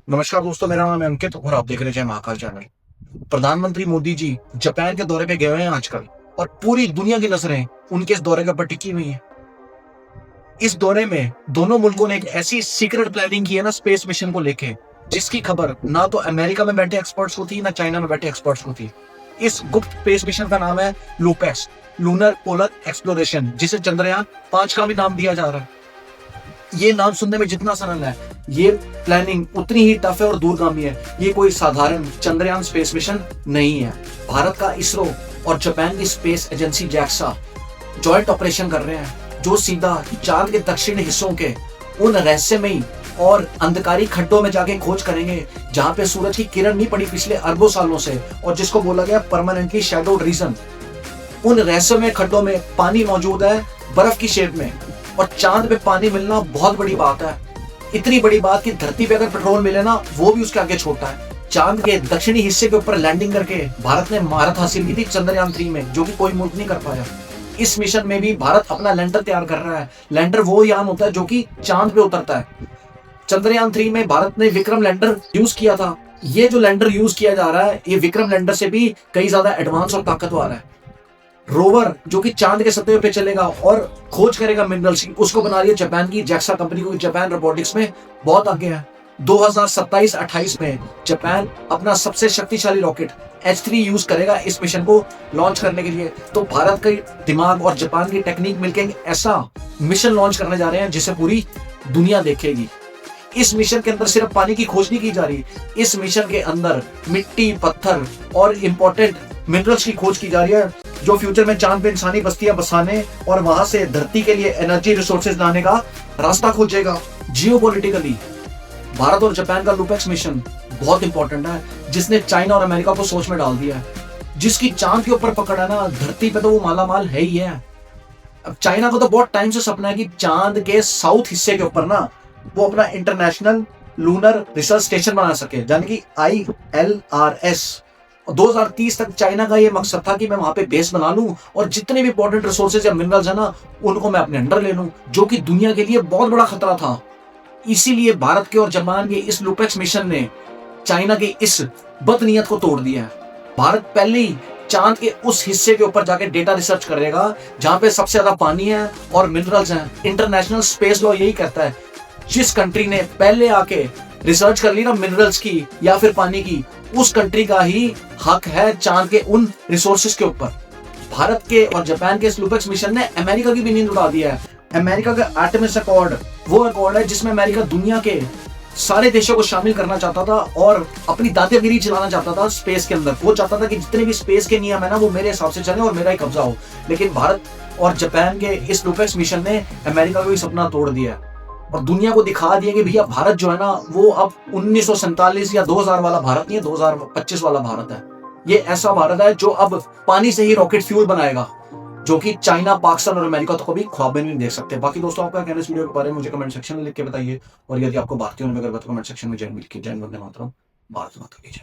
नमस्कार दोस्तों, मेरा नाम है अंकित और आप देख रहे हैं महाकाल चैनल। प्रधानमंत्री मोदी जी जापान के दौरे पे गए हुए हैं आजकल और पूरी दुनिया की नजरें उनके इस दौरे के ऊपर टिकी हुई हैं। इस दौरे में दोनों मुल्कों ने एक ऐसी सीक्रेट प्लानिंग की है ना स्पेस मिशन को लेके, जिसकी खबर ना तो अमेरिका में बैठे एक्सपर्ट्स को थी ना चाइना में बैठे एक्सपर्ट्स को थी। इस गुप्त स्पेस मिशन का नाम है लूपेक्स, लूनर पोलर एक्सप्लोरेशन, जिसे चंद्रयान 5 का भी नाम दिया जा रहा है। ये नाम सुनने में जितना सरल है, ये प्लानिंग उतनी ही टफ है और दूरगामी है। ये कोई साधारण चंद्रयान स्पेस मिशन नहीं है। भारत का इसरो और जापान की space agency JAXA joint operation कर रहे हैं, जो सीधा चांद के दक्षिण हिस्सों के उन रहस्यमयी और अंधकारी खड्डों में जाके खोज करेंगे जहां पे सूरज की किरण नहीं पड़ी पिछले अरबों सालों से, और जिसको बोला गया परमानेंटली शैडोड रीजन। उन रहस्यमय खड्डों में पानी मौजूद है, बर्फ की शेप में, और चांद पे पानी मिलना बहुत बड़ी बात है। इतनी बड़ी बात कि धरती पे अगर पेट्रोल मिले ना, वो भी उसके आगे छोटा है। चांद के दक्षिणी हिस्से के ऊपर लैंडिंग करके भारत ने महारत हासिल की थी चंद्रयान 3 में, जो कि कोई मुल्क नहीं कर पाया। इस मिशन में भी भारत अपना लैंडर तैयार कर रहा है। लैंडर वो यान होता है जो कि चांद पे उतरता है। चंद्रयान 3 में भारत ने विक्रम लैंडर यूज किया था। ये जो लैंडर यूज किया जा रहा है, ये विक्रम लैंडर से भी कई ज्यादा एडवांस और ताकतवर है। रोवर जो कि चांद के सतह पे चलेगा और खोज करेगा मिनरल्स की, उसको बना रही है जापान की जैक्सा कंपनी, को जापान रोबोटिक्स में बहुत आगे है। 2027-28 में जापान अपना सबसे शक्तिशाली रॉकेट H3 यूज करेगा इस मिशन को लॉन्च करने के लिए। तो भारत का दिमाग और जापान की टेक्निक मिलकर एक ऐसा मिशन लॉन्च करने जा रहे हैं जिसे पूरी दुनिया देखेगी। इस मिशन के अंदर सिर्फ पानी की खोज नहीं की जा रही, इस मिशन के अंदर मिट्टी, पत्थर और इंपॉर्टेंट मिनरल्स की खोज की जा रही है, जो फ्यूचर में चांद पे इंसानी बस्तियां बसाने और वहां से धरती के लिए एनर्जी रिसोर्सेज लाने का रास्ता खोजेगा। जियोपॉलिटिकली भारत और जापान का लूपेक्स मिशन बहुत इंपॉर्टेंट है, जिसने चाइना और अमेरिका को सोच में डाल दिया है। जिसकी चांद के ऊपर पकड़ है ना, धरती पे तो वो माला माल है ही है। अब चाइना को तो बहुत टाइम से सपना है कि चांद के साउथ हिस्से के ऊपर ना वो अपना इंटरनेशनल लूनर रिसर्च स्टेशन बना सके, यानी कि ILRS। 2030 तक चाइना का ये मकसद था कि मैं वहां पे बेस बना लूं और जितने भी इंपॉर्टेंट रिसोर्सेज या मिनरल्स है ना, उनको मैं अपने अंडर ले लूं, जो कि दुनिया के लिए बहुत बड़ा खतरा था। इसीलिए भारत के और जापान के इस लूपेक्स मिशन ने चाइना की इस बदनीयत को तोड़ दिया है। भारत पहले ही चांद के उस हिस्से के ऊपर जाके डेटा रिसर्च करेगा जहां पे सबसे ज्यादा पानी है और मिनरल्स हैं। इंटरनेशनल स्पेस लॉ यही कहता है, जिस कंट्री ने पहले आके रिसर्च कर ली ना मिनरल्स की या फिर पानी की, उस कंट्री का ही हक है चांद के उन रिसोर्सेज के ऊपर। भारत के और जापान के इस लूपेक्स मिशन ने अमेरिका की भी नींद उड़ा दिया है। अमेरिका का आर्टेमिस अकॉर्ड वो अकॉर्ड है जिसमें अमेरिका दुनिया के सारे देशों को शामिल करना चाहता था और अपनी दादागिरी चलाना चाहता था स्पेस के अंदर। वो चाहता था कि जितने भी स्पेस के नियम है ना, वो मेरे हिसाब से चले और मेरा ही कब्जा हो। लेकिन भारत और जापान के इस लूपेक्स मिशन ने अमेरिका का भी सपना तोड़ दिया और दुनिया को दिखा दिया कि भैया भारत जो है ना, वो अब 1947 या 2000 वाला भारत नहीं है, 2025 वाला भारत है। ये ऐसा भारत है जो अब पानी से ही रॉकेट फ्यूल बनाएगा, जो कि चाइना, पाकिस्तान और अमेरिका तो कभी ख्वाब में नहीं देख सकते। बाकी दोस्तों, आपका कहना इस वीडियो के बारे में मुझे कमेंट सेक्शन में लिख के बताइए, और यदि आपको भारतीय होने में गर्व है तो कमेंट सेक्शन में जय हिंद लिखिए। जय हिंद, वंदे मातरम, भारत माता की जय।